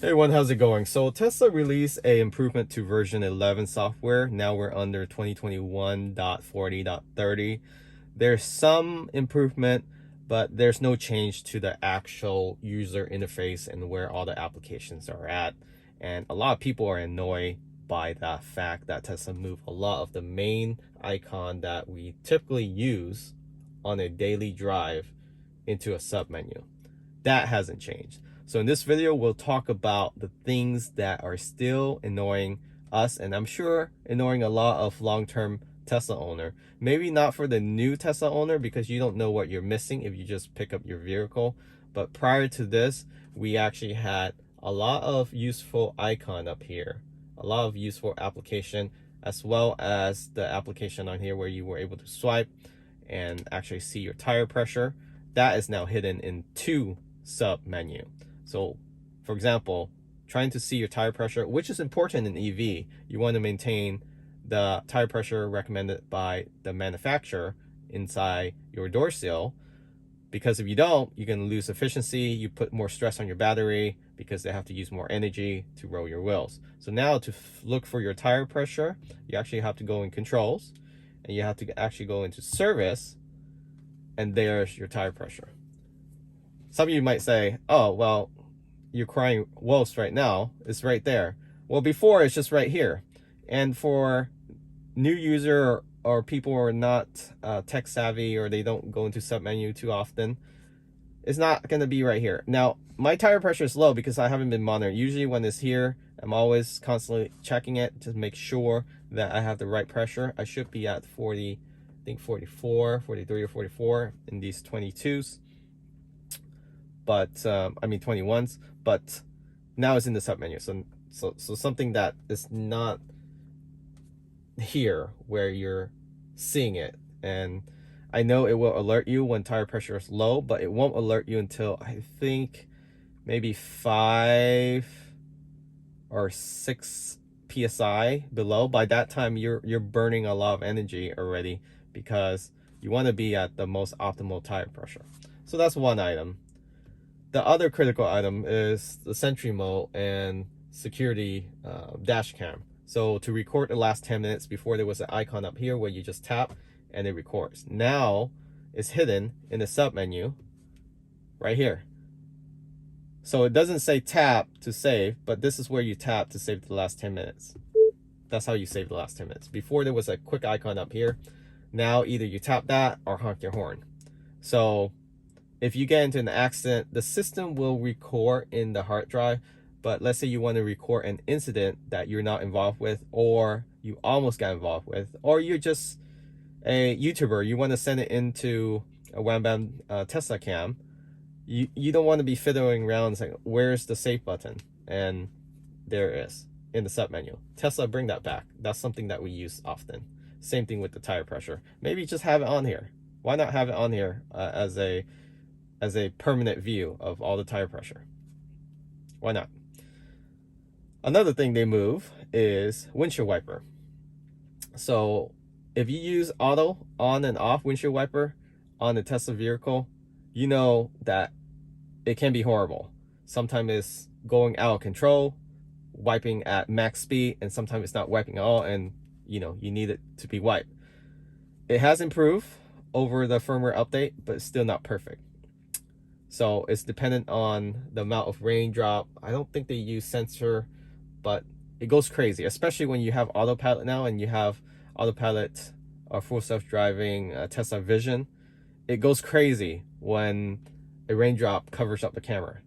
Hey everyone, how's it going? So Tesla released a improvement to version 11 software. Now we're under 2021.40.30. There's some improvement, but there's no change to the actual user interface and where all the applications are at. And a lot of people are annoyed by that fact that Tesla moved a lot of the main icon that we typically use on a daily drive into a submenu. That hasn't changed. So in this video, we'll talk about the things that are still annoying us, and I'm sure annoying a lot of long-term Tesla owner. Maybe not for the new Tesla owner because you don't know what you're missing if you just pick up your vehicle. But prior to this, we actually had a lot of useful icon up here, a lot of useful application, as well as the application on here where you were able to swipe and actually see your tire pressure. That is now hidden in two sub menu. So for example, trying to see your tire pressure, which is important in EV, you want to maintain the tire pressure recommended by the manufacturer inside your door seal, because if you don't, you can lose efficiency. You put more stress on your battery because they have to use more energy to roll your wheels. So now to look for your tire pressure, you actually have to go in controls and you have to actually go into service, and there's your tire pressure. Some of you might say, oh, well, you're crying wolf right now. It's right there. Well, before it's just right here. And for new user or people who are not tech savvy or they don't go into submenu too often, it's not going to be right here. Now, my tire pressure is low because I haven't been monitoring. Usually when it's here, I'm always constantly checking it to make sure that I have the right pressure. I should be at 40, I think 44, 43 or 44 in these 22s. But I mean 21s, but now it's in the submenu. So something that is not here where you're seeing it. And I know it will alert you when tire pressure is low, but it won't alert you until I think maybe 5 or 6 psi below. By that time you're burning a lot of energy already because you want to be at the most optimal tire pressure. So that's one item. The other critical item is the Sentry mode and security dash cam. So to record the last 10 minutes, before there was an icon up here where you just tap and it records. Now it's hidden in the sub menu right here. So it doesn't say tap to save, but this is where you tap to save the last 10 minutes. That's how you save the last 10 minutes. Before there was a quick icon up here. Now either you tap that or honk your horn. So if you get into an accident, the system will record in the hard drive, but let's say you want to record an incident that you're not involved with, or you almost got involved with, or you're just a YouTuber, you want to send it into a Wham Bam Tesla cam, you don't want to be fiddling around saying, where's the save button? And there it is in the sub menu. Tesla, bring that back. That's something that we use often. Same thing with the tire pressure. Maybe just have it on here. Why not have it on here as a permanent view of all the tire pressure? Why not? Another thing they move is windshield wiper. So if you use auto on and off windshield wiper on the Tesla vehicle, you know that it can be horrible. Sometimes it's going out of control, wiping at max speed, and sometimes it's not wiping at all, and you know you need it to be wiped. It has improved over the firmware update, but it's still not perfect. So it's dependent on the amount of raindrop. I don't think they use sensor, but it goes crazy, especially when you have autopilot now and you have autopilot or full self-driving Tesla Vision. It goes crazy when a raindrop covers up the camera.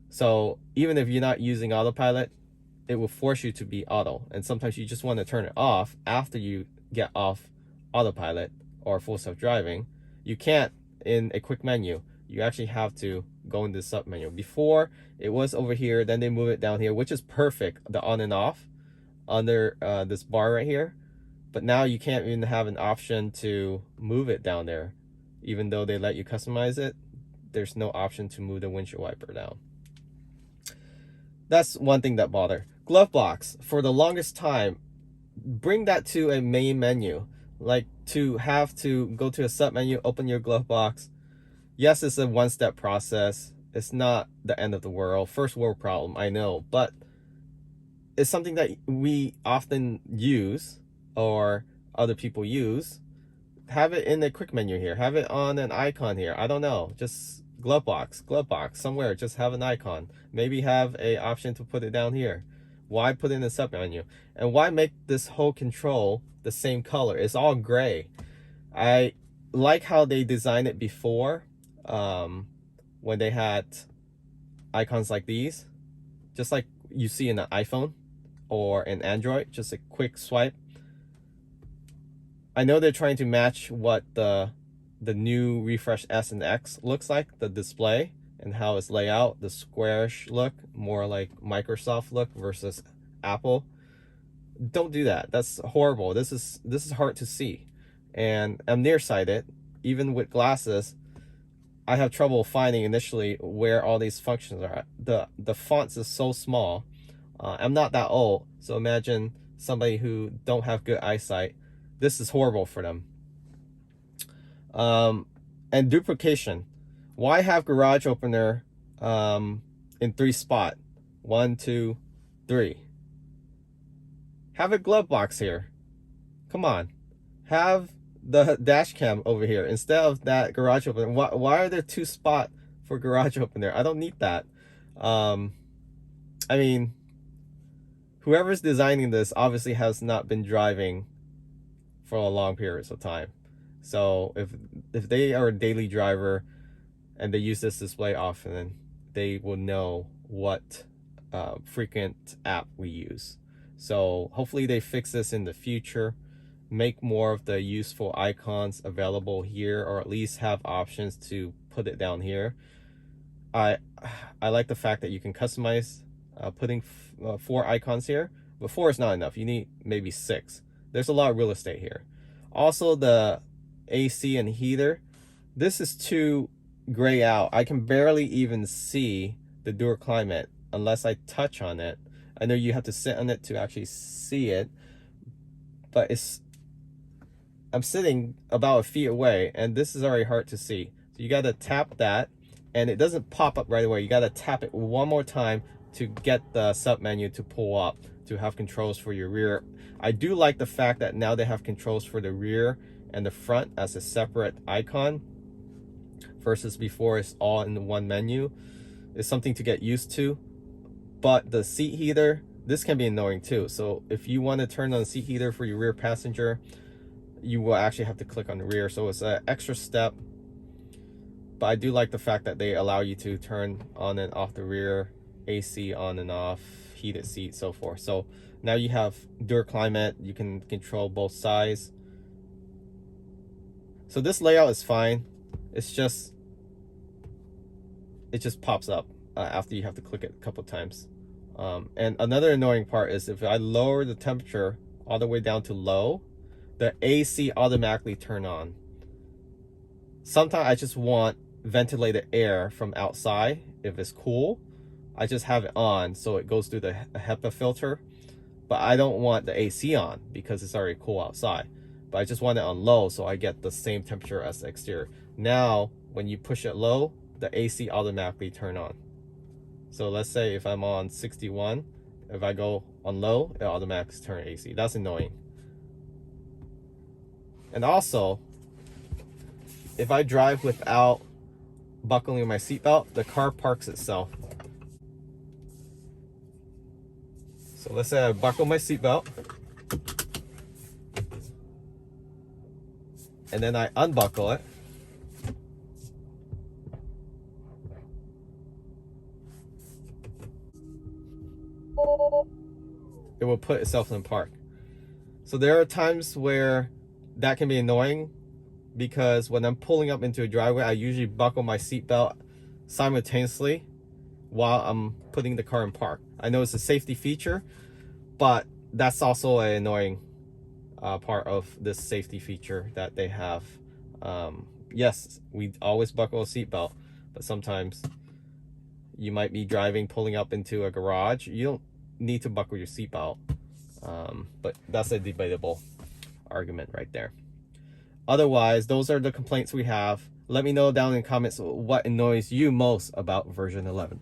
So even if you're not using autopilot, it will force you to be auto. And sometimes you just want to turn it off after you get off autopilot or full self-driving. You can't in a quick menu. You actually have to go in the sub menu. Before it was over here, then they move it down here, which is perfect, the on and off under this bar right here. But now you can't even have an option to move it down there. Even though they let you customize it, there's no option to move the windshield wiper down. That's one thing that bothers. Glove box, for the longest time, bring that to a main menu. Like to have to go to a sub menu, open your glove box. Yes, it's a one-step process. It's not the end of the world. First world problem, I know, but it's something that we often use, or other people use. Have it in the quick menu here. Have it on an icon here. I don't know. Just glove box, somewhere. Just have an icon. Maybe have a option to put it down here. Why put it in the sub menu? And why make this whole control the same color? It's all gray. I like how they designed it before, when they had icons like these, just like you see in an iPhone or an Android, just a quick swipe. I know they're trying to match what the new refresh S and X looks like, the display and how it's laid out, the squarish look, more like Microsoft look versus Apple. Don't do that. That's horrible. This is hard to see, and I'm nearsighted. Even with glasses, I have trouble finding initially where all these functions are. The fonts is so small. I'm not that old, so imagine somebody who don't have good eyesight. This is horrible for them. And duplication. Why have garage opener in 3 spot? 1, 2, 3. Have a glove box here. Come on. Have the dash cam over here instead of that garage opener. Why are there 2 spot for garage opener? I don't need that. I mean, whoever's designing this obviously has not been driving for a long periods of time. So if they are a daily driver and they use this display often, they will know what frequent app we use. So hopefully they fix this in the future, make more of the useful icons available here, or at least have options to put it down here. I like the fact that you can customize putting 4 icons here, but 4 is not enough. You need maybe 6. There's a lot of real estate here. Also, the AC and heater, this is too gray out. I can barely even see the dual climate unless I touch on it. I know you have to sit on it to actually see it, but I'm sitting about a feet away, and this is already hard to see. So you got to tap that, and it doesn't pop up right away. You got to tap it one more time to get the sub menu to pull up, to have controls for your rear. I do like the fact that now they have controls for the rear and the front as a separate icon versus before it's all in one menu. It's something to get used to. But the seat heater, this can be annoying too. So if you want to turn on the seat heater for your rear passenger, you will actually have to click on the rear. So it's an extra step. But I do like the fact that they allow you to turn on and off the rear, AC on and off, heated seat, so forth. So now you have dual climate. You can control both sides. So this layout is fine. It's just, it just pops up after you have to click it a couple times. And another annoying part is if I lower the temperature all the way down to low, the AC automatically turn on. Sometimes I just want ventilated air from outside. If it's cool, I just have it on so it goes through the HEPA filter. But I don't want the AC on because it's already cool outside. But I just want it on low so I get the same temperature as the exterior. Now, when you push it low, the AC automatically turn on. So let's say if I'm on 61, if I go on low, it automatically turn AC. That's annoying. And also, if I drive without buckling my seatbelt, the car parks itself. So let's say I buckle my seatbelt, and then I unbuckle it. It will put itself in park. So there are times where that can be annoying because when I'm pulling up into a driveway, I usually buckle my seatbelt simultaneously while I'm putting the car in park. I know it's a safety feature, but that's also an annoying part of this safety feature that they have. Yes, we always buckle a seatbelt, but sometimes you might be driving, pulling up into a garage. You don't need to buckle your seatbelt, but that's a debatable argument right there. Otherwise, those are the complaints we have. Let me know down in the comments what annoys you most about version 11.